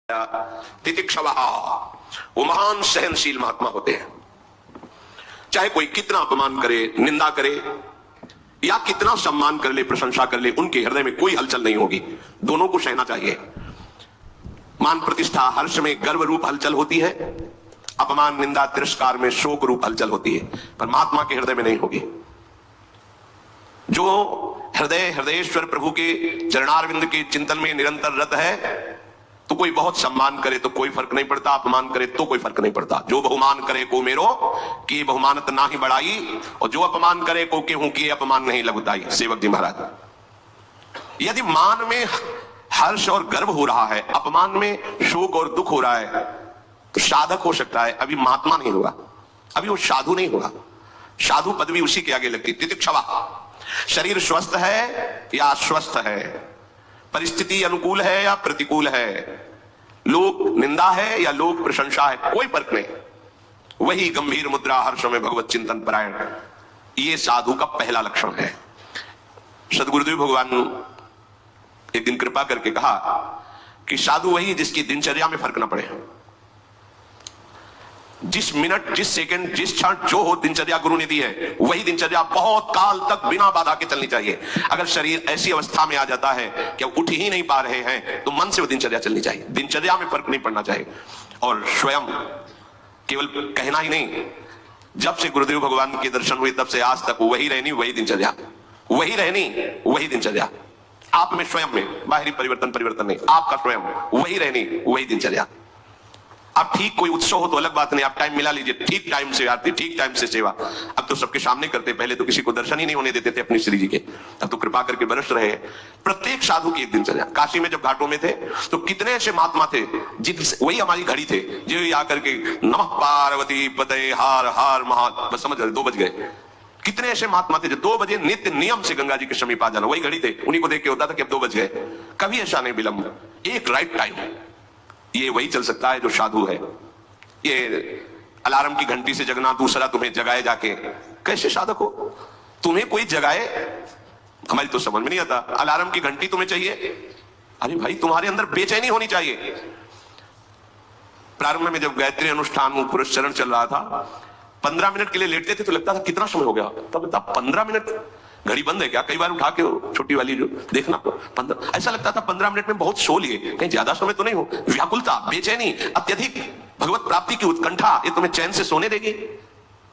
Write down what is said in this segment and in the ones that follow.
तितिक्षवा वो महान सहनशील महात्मा होते हैं। चाहे कोई कितना अपमान करे, निंदा करे या कितना सम्मान कर ले, प्रशंसा कर ले, उनके हृदय में कोई हलचल नहीं होगी। दोनों को सहना चाहिए। मान प्रतिष्ठा हर्ष में गर्व रूप हलचल होती है, अपमान निंदा तिरस्कार में शोक रूप हलचल होती है, पर महात्मा के हृदय में नहीं होगी। जो हृदयेश्वर प्रभु के चरणारविंद के चिंतन में निरंतर रत है, तो कोई बहुत सम्मान करे तो कोई फर्क नहीं पड़ता, अपमान करे तो कोई फर्क नहीं पड़ता। जो बहुमान करे को मेरो कि बहुमानत ना ही बढ़ाई, और जो अपमान करे को के हूं कि अपमान नहीं लगुताई। सेवक जी महाराज, यदि मान में हर्ष और गर्व हो रहा है, अपमान में शोक और दुख हो रहा है, तो साधक हो सकता है, अभी महात्मा नहीं होगा, अभी वो साधु नहीं होगा। साधु पदवी उसी के आगे लगती। तितिक्षवा, शरीर स्वस्थ है या अस्वस्थ है, परिस्थिति अनुकूल है या प्रतिकूल है, लोक निंदा है या लोक प्रशंसा है, कोई फर्क नहीं। वही गंभीर मुद्रा हर्ष में भगवत चिंतन परायण, ये साधु का पहला लक्षण है। सदगुरुदेव भगवान एक दिन कृपा करके कहा कि साधु वही जिसकी दिनचर्या में फर्क ना पड़े। जिस मिनट, जिस सेकंड, जिस क्षण जो हो दिनचर्या गुरु ने दी है, वही दिनचर्या बहुत काल तक बिना बाधा के चलनी चाहिए। अगर शरीर ऐसी अवस्था में आ जाता है कि उठ ही नहीं पा रहे हैं, तो मन से वो दिनचर्या चलनी चाहिए। दिनचर्या में फर्क नहीं पड़ना चाहिए। और स्वयं केवल कहना ही नहीं, जब से गुरुदेव भगवान के दर्शन हुए तब से आज तक वही रहनी, वही दिनचर्या, वही रहनी, वही दिनचर्या। आप में स्वयं में बाहरी परिवर्तन नहीं, आपका स्वयं वही रहनी, वही दिनचर्या। अब ठीक कोई उत्सव हो तो अलग बात नहीं, आप टाइम मिला लीजिए, ठीक टाइम से आरती, ठीक टाइम से सेवा। अब तो सबके सामने करते, पहले तो किसी को दर्शन ही नहीं होने देते थे अपनी श्री जी के, अब तो कृपा करके बरस रहे हैं। प्रत्येक साधु की एक दिनचर्या। काशी में जब घाटों में थे तो कितने ऐसे महात्मा थे जिनसे वही हमारी घड़ी थे, जो आकर के नमः पार्वती पते हार हार महा, बस समझ रहे 2 बज गए। कितने ऐसे महात्मा थे जो 2 बजे नित्य नियम से गंगा जी के समीप आ जाना, वही घड़ी थे, उन्हीं को देख के होता था कि अब 2 बज गए। कभी ऐसा नहीं विलंब, एक राइट टाइम। ये वही चल सकता है जो साधु है। ये अलार्म की घंटी से जगना, दूसरा तुम्हें जगाए जाके, कैसे साधक हो? तुम्हें कोई जगाए, हमारी तो समझ में नहीं आता। अलार्म की घंटी तुम्हें चाहिए? अरे भाई, तुम्हारे अंदर बेचैनी होनी चाहिए। प्रारंभ में जब गायत्री अनुष्ठान पुरस्चरण चल रहा था, 15 मिनट के लिए लेटते थे तो लगता था कितना समय हो गया, तब 15 मिनट, घड़ी बंद है क्या? कई बार उठा के छोटी वाली जो देखना, 15, ऐसा लगता था 15 मिनट में बहुत सो लिए, कहीं ज्यादा समय तो नहीं हो। व्याकुलता, बेचैनी, अत्यधिक भगवत प्राप्ति की उत्कंठा, ये तुम्हें चैन से सोने देगी?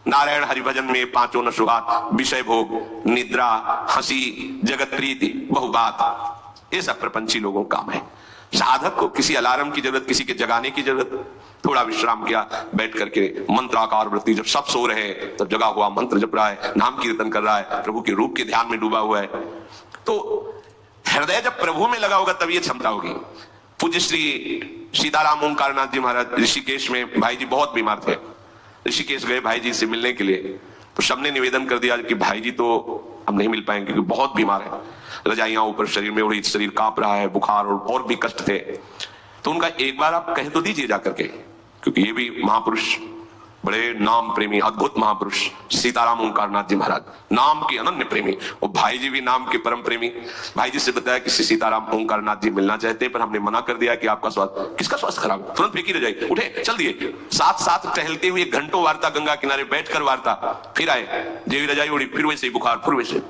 नारायण हरिभजन में 5 न सुहात, विषय भोग, निद्रा, हंसी, जगत प्रीति, बहुबात, ये सब प्रपंची लोगों का काम है। साधक को किसी अलार्म की जरूरत, किसी के जगाने की जरूरत, थोड़ा विश्राम किया, बैठ करके मंत्राकार वृत्ति, जब सब सो रहे हैं तब जगा हुआ मंत्र जप रहा है, नाम कीर्तन कर रहा है, प्रभु के रूप के ध्यान में डूबा हुआ है, तो हृदय जब प्रभु में लगा होगा तब ये क्षमता होगी। पूज्य श्री सीताराम ओंकारनाथ जी महाराज ऋषिकेश में, भाई जी बहुत बीमार थे, ऋषिकेश गए भाई जी से मिलने के लिए, तो सबने निवेदन कर दिया कि भाई जी तो अब नहीं मिल पाएंगे क्योंकि बहुत बीमार है, रजाइयां ऊपर शरीर में उड़ी, शरीर कांप रहा है, बुखार और भी कष्ट थे। तो उनका एक बार आप कह तो दीजिए जाकर के, क्योंकि ये भी महापुरुष, बड़े नाम प्रेमी, अद्भुत महापुरुष सीताराम ओंकारनाथ जी महाराज, नाम के अनन्य प्रेमी, और भाई जी भी नाम के परम प्रेमी। भाई जी से बताया कि सीताराम ओंकारनाथ जी मिलना चाहते, पर हमने मना कर दिया कि आपका स्वास्थ्य, किसका स्वास्थ्य खराब, तुरंत फेंकी रह जाए, उठे चल दिए। साथ साथ टहलते हुए घंटों वार्ता, गंगा किनारे बैठकर वार्ता, फिर आए, जेवी रजाई उड़ी, फिर वैसे ही बुखार, फिर वैसे।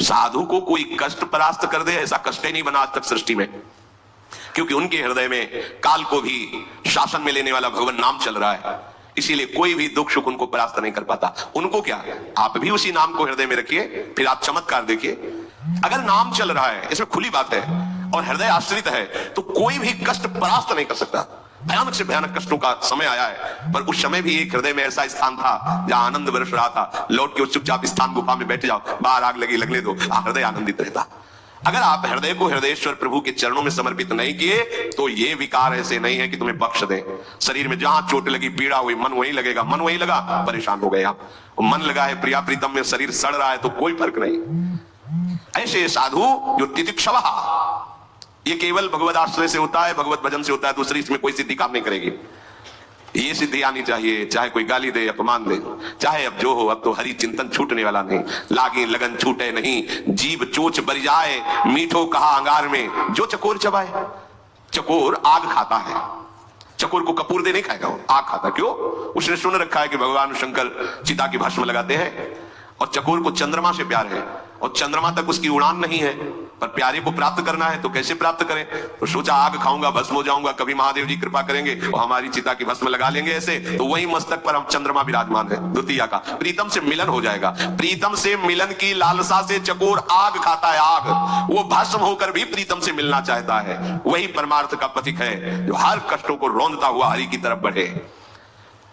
साधु को कोई कष्ट परास्त कर दे, ऐसा कष्ट ही नहीं बना आज तक सृष्टि में, क्योंकि उनके हृदय में काल को भी शासन में लेने वाला भगवान नाम चल रहा है, इसीलिए कोई भी दुख सुख उनको परास्त नहीं कर पाता। उनको क्या, आप भी उसी नाम को हृदय में रखिए, फिर आप चमत्कार देखिए। अगर नाम चल रहा है, इसमें खुली बात है, और हृदय आश्रित है, तो कोई भी कष्ट परास्त नहीं कर सकता। भयानक से भयानक कष्टों का समय आया है, पर उस समय भी एक हृदय में ऐसा स्थान था जहां आनंद बरस रहा था। लौट के उस चुपचाप स्थान गुफा में बैठ जाओ, बाहर आग लगी लगने दो, हृदय आनंदित रहता। अगर आप हृदय को हृदयेश्वर प्रभु के चरणों में समर्पित नहीं किए, तो ये विकार ऐसे नहीं है कि तुम्हें बख्श दें। शरीर में जहां चोट लगी, पीड़ा हुई, मन वहीं लगेगा, मन वहीं लगा, परेशान हो गए आप। मन लगा है प्रिया प्रीतम में, शरीर सड़ रहा है, तो कोई फर्क नहीं। ऐसे साधु जो तितिक्षवा, ये केवल भगवत आश्रय से होता है, भगवत भजन से होता है, दूसरी इसमें कोई सिद्धि काम नहीं करेगी। ये सिद्धि आनी चाहिए, चाहे कोई गाली दे, अपमान दे, चाहे अब जो हो, अब तो हरि चिंतन छूटने वाला नहीं। लागे लगन छूटे नहीं, जीव चोच बर जाए, मीठो कहा अंगार में जो चकोर चबाए। चकोर आग खाता है, चकोर को कपूर दे नहीं खाएगा, वो आग खाता। क्यों? उसने सुन रखा है कि भगवान शंकर चिता की भस्म लगाते हैं, और चकोर को चंद्रमा से प्यार है, और चंद्रमा तक उसकी उड़ान नहीं है, पर प्यारे को प्राप्त करना है तो कैसे प्राप्त करें? तो सोचा आग खाऊंगा, भस्म हो जाऊंगा, कभी महादेव जी कृपा करेंगे और हमारी चिता की भस्म लगा लेंगे ऐसे, तो वही मस्तक पर हम चंद्रमा विराजमान है। द्वितीया का प्रीतम से मिलन हो जाएगा। प्रीतम से मिलन की लालसा से चकोर आग खाता है, आग। वो भस्म होकर भी प्रीतम से मिलना चाहता है। वही परमार्थ का प्रतीक है जो हर कष्टों को रौंदता हुआ हरि की तरफ बढ़े।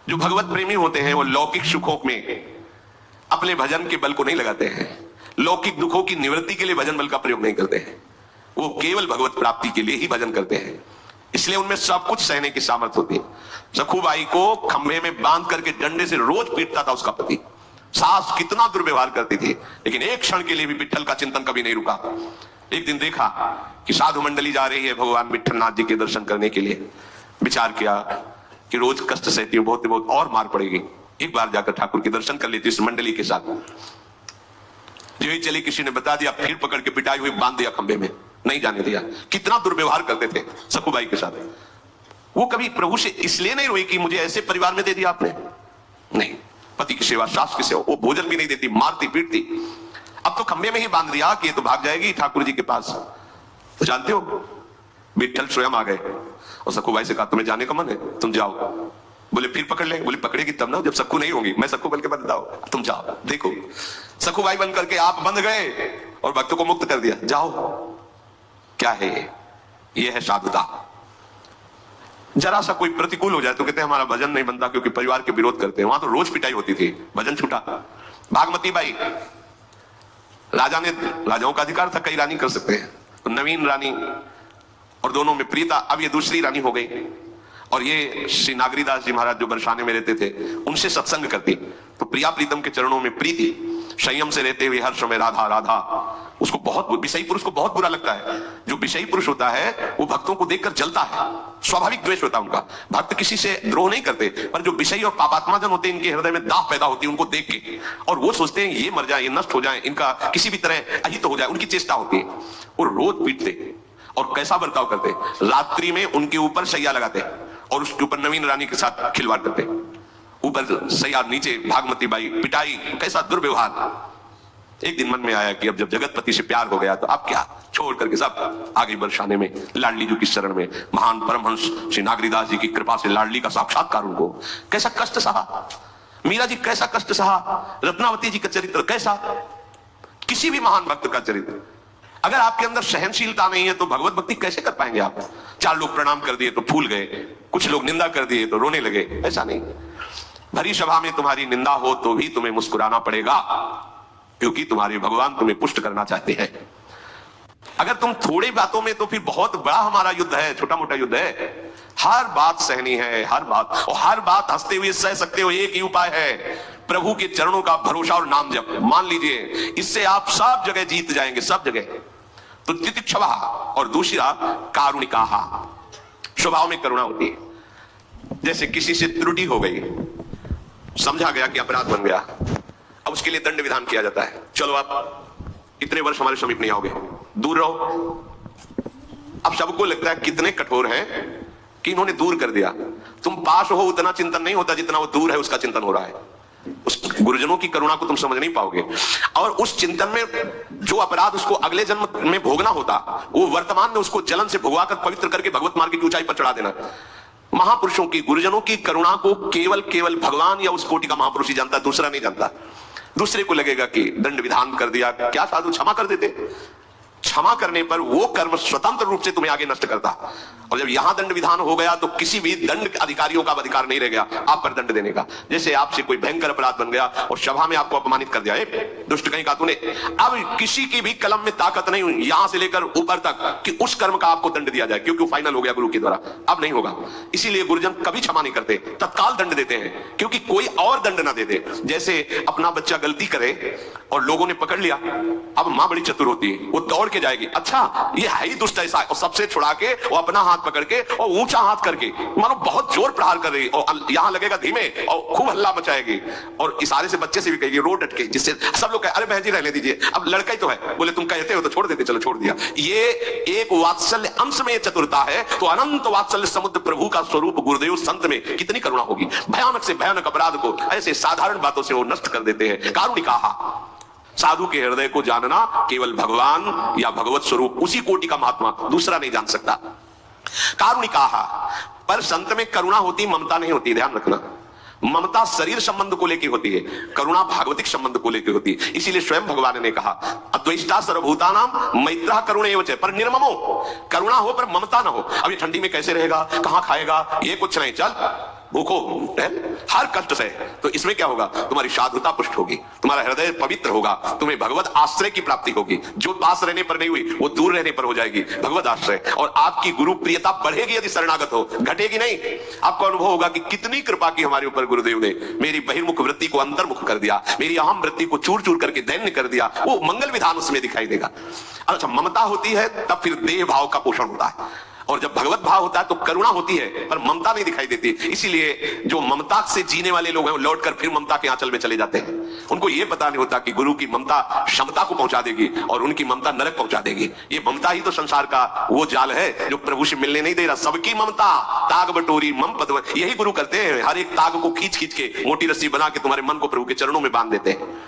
जो भगवत प्रेमी होते हैं वो लौकिक सुखों में अपने भजन के बल को नहीं लगाते हैं, लौकिक दुखों की निवृत्ति के लिए भजन बल का प्रयोग नहीं करते हैं, वो केवल भगवत प्राप्ति के लिए ही भजन करते हैं। इसलिए उनमें सब कुछ सहने की सामर्थ्य होती है। सखुबाई को खंभे में बांध करके डंडे से रोज पीटता था उसका पति। सास कितना दुर्व्यवहार करती थी, लेकिन एक क्षण के लिए भी विट्ठल का चिंतन कभी नहीं रुका। एक दिन देखा कि साधु मंडली जा रही है भगवान विट्ठलनाथ जी के दर्शन करने के लिए। विचार किया कि रोज कष्ट सहती हूँ, बहुत बहुत और मार पड़ेगी, एक बार जाकर ठाकुर के दर्शन कर लेती इस मंडली के साथ। जो ही चली, किसी ने बता दिया, फिर पकड़ के पिटाई हुई, बांध दिया खंबे में, नहीं जाने दिया। कितना दुर्व्यवहार करते थे सखुबाई के साथ। वो कभी प्रभु से इसलिए नहीं रोई कि मुझे ऐसे परिवार में दे दिया आपने, नहीं, पति की सेवा, सास की सेवा। वो भोजन भी नहीं देती, मारती पीटती। अब तो खंबे में ही बांध दिया कि ये तो भाग जाएगी ठाकुर जी के पास। तो जानते हो विट्ठल स्वयं आ गए और सखुबाई से कहा तुम्हें जाने का मन है, तुम जाओ। बोले फिर पकड़ लेंगे। बोले पकड़ेगी तब ना जब सखू नहीं होंगी, मैं सखू बन के बंद आओ, तुम जाओ। देखो सखुबाई बन करके आप बंध गए और भक्तों को मुक्त कर दिया, जाओ। क्या है ये है साधुता। जरा सा कोई प्रतिकूल हो जाए तो कहते हैं हमारा भजन नहीं बनता क्योंकि परिवार के विरोध करते हैं। वहां तो रोज पिटाई होती थी, भजन छूटा। भागमती बाई, राजा ने, राजाओं का अधिकार था कई रानी कर सकते हैं, तो नवीन रानी और दोनों में प्रीता, अब ये दूसरी रानी हो गई। और ये श्री नागरीदास जी महाराज जो बरसाने में रहते थे उनसे सत्संग करती, तो प्रिया प्रीतम के चरणों में प्रीति, संयम से रहते हुए हर समय राधा राधा। उसको बहुत, विषयी पुरुष को बहुत बुरा लगता है। जो विषयी पुरुष होता है वो भक्तों को देखकर जलता है, स्वाभाविक द्वेष होता है उनका। भक्त किसी से द्रोह नहीं करते, पर जो विषयी और पापात्मा जन होते हैं इनके हृदय में दाह पैदा होती है उनको देख के, और वो सोचते हैं ये मर जाए, ये नष्ट हो जाए, इनका किसी भी तरह अहित हो जाए, उनकी चेष्टा होती है। वो रोज पीटते और कैसा बर्ताव करते, रात्रि में उनके ऊपर सैया लगाते और उसके ऊपर नवीन रानी के साथ खिलवाड़ करते, ऊपर सैया, नीचे भागमती बाई, पिटाई, कैसा दुर्व्यवहार। एक दिन मन में आया कि अब जब जगतपति से प्यार हो गया तो अब क्या, छोड़ करके सब आगे बरसाने में लाडली जी की शरण में। महान परमहंस श्री नागरीदास जी की कृपा से लाडली का साक्षात्कार उनको। कैसा कष्ट सहा मीरा जी, कैसा कष्ट सहा रत्नावती जी का चरित्र, कैसा किसी भी महान भक्त का चरित्र। अगर आपके अंदर सहनशीलता नहीं है तो भगवत भक्ति कैसे कर पाएंगे आप? 4 लोग प्रणाम कर दिए तो फूल गए, कुछ लोग निंदा कर दिए तो रोने लगे, ऐसा नहीं। भरी सभा में तुम्हारी निंदा हो तो भी तुम्हें मुस्कुराना पड़ेगा, क्योंकि तुम्हारे भगवान तुम्हें पुष्ट करना चाहते हैं। अगर तुम थोड़ी बातों में, तो फिर बहुत बड़ा हमारा युद्ध है, छोटा मोटा युद्ध है। हर बात सहनी है, हर बात, और हर बात हंसते हुए सह सकते हो। एक ही उपाय है, प्रभु के चरणों का भरोसा और नाम जप। मान लीजिए इससे आप सब जगह जीत जाएंगे, सब जगह। तो तितिक्षवा और दूसरा कारुणिका, स्वभाव में करुणा होती है। जैसे किसी से त्रुटि हो गई, समझा गया कि अपराध बन गया, अब उसके लिए दंड विधान किया जाता है। चलो आप इतने वर्ष हमारे समीप नहीं आओगे, दूर रहो। अब सबको लगता है कितने कठोर हैं कि इन्होंने दूर कर दिया। तुम पास हो उतना चिंतन नहीं होता जितना वो दूर है उसका चिंतन हो रहा है। उस गुरुजनों की करुणा को तुम समझ नहीं पाओगे, और उस चिंतन में जो अपराध उसको अगले जन्म में भोगना होता, वो वर्तमान में उसको जलन से भुगवा कर पवित्र करके भगवत मार्ग की ऊंचाई पर चढ़ा देना। महापुरुषों की, गुरुजनों की करुणा को केवल भगवान या उस कोटि का महापुरुष ही जानता, दूसरा नहीं जानता। दूसरे को लगेगा कि दंड विधान कर दिया, क्या साधु क्षमा कर देते? क्षमा करने पर वो कर्म स्वतंत्र रूप से तुम्हें आगे नष्ट करता। और जब यहां दंड विधान हो गया तो किसी भी दंड अधिकारियों का अधिकार नहीं रह गया आप पर दंड देने का। जैसे आपसे कोई भयंकर अपराध बन गया और सभा में आपको अपमानित कर दिया, दुष्ट कहीं का तूने, अब किसी की भी कलम में ताकत नहीं हुई यहां से लेकर ऊपर तक कि उस कर्म का आपको दंड दिया जाए, क्योंकि फाइनल हो गया गुरु के द्वारा, अब नहीं होगा। इसीलिए गुरुजन कभी क्षमा नहीं करते, तत्काल दंड देते हैं, क्योंकि कोई और दंड ना दे दे। जैसे अपना बच्चा गलती करे और लोगों ने पकड़ लिया, अब मां बड़ी चतुर होती है, वो दौड़ के के जाएगी। अच्छा ये है ही दुष्ट ऐसा, और सबसे छुड़ा के वो अपना हाथ पकड़ के और ऊंचा हाथ करके मानो बहुत जोर प्रहार कर रही, और यहां लगेगा धीमे और खूब हल्ला मचाएगी, और इशारे से बच्चे से भी कहेगी रो डट के, जिससे सब लोग कहे अरे बहन जी रहने दीजिए, अब लड़का ही तो है, बोले तुम कहते हो तो छोड़ देते, चलो छोड़ दिया। ये एक वात्सल्य अंश में चतुरता है, तो अनंत वात्सल्य समुद्र प्रभु का स्वरूप गुरुदेव संत में कितनी करुणा होगी। भयानक से भयानक अपराध को ऐसे साधारण बातों से वो नष्ट कर देते हैं। कारुणिकाहा, साधु के हृदय को जानना केवल भगवान या भगवत स्वरूप उसी कोटि का महात्मा दूसरा नहीं जान सकता। कारुणिकाहा, पर संत में करुणा होती, ममता नहीं होती, ध्यान रखना। ममता शरीर संबंध को लेकर होती है, करुणा भागवतिक संबंध को लेकर होती है। इसीलिए स्वयं भगवान ने कहा अद्वैष्टा सर्वभूतानां मैत्रः करुणैव च, पर निर्ममो, करुणा हो पर ममता ना हो। अब ये ठंडी में कैसे रहेगा, कहां खाएगा, ये कुछ नहीं, चल भूखो हर कष्ट से, तो इसमें क्या होगा, तुम्हारी साधुता पुष्ट होगी, तुम्हारा हृदय पवित्र होगा, तुम्हें भगवत आश्रय की प्राप्ति होगी। जो पास रहने पर नहीं हुई वो दूर रहने पर हो जाएगी भगवत आश्रय, और आपकी गुरु प्रियता बढ़ेगी यदि शरणागत हो, घटेगी नहीं। आपको अनुभव होगा कि कितनी कृपा की हमारे ऊपर गुरुदेव ने, मेरी बहिर्मुख वृत्ति को अंतर्मुख कर दिया, मेरी अहम वृत्ति को चूर चूर करके दैन्य कर दिया, वो मंगल विधान उसमें दिखाई देगा। अच्छा, ममता होती है तब फिर देह भाव का पोषण होता है, और जब भगवत भाव होता है तो करुणा होती है पर ममता नहीं दिखाई देती। इसीलिए जो ममता से जीने वाले लोग हैं वो लौटकर फिर ममता के आंचल में चले जाते हैं। उनको ये पता नहीं होता कि गुरु की ममता क्षमता को पहुंचा देगी और उनकी ममता नरक पहुंचा देगी। ये ममता ही तो संसार का वो जाल है जो प्रभु से मिलने नहीं दे रहा। सबकी ममता ताग बटोरी मम पद, यही गुरु करते हैं, हर एक ताग को खींच खींच के मोटी रस्सी बना के तुम्हारे मन को प्रभु के चरणों में बांध देते हैं।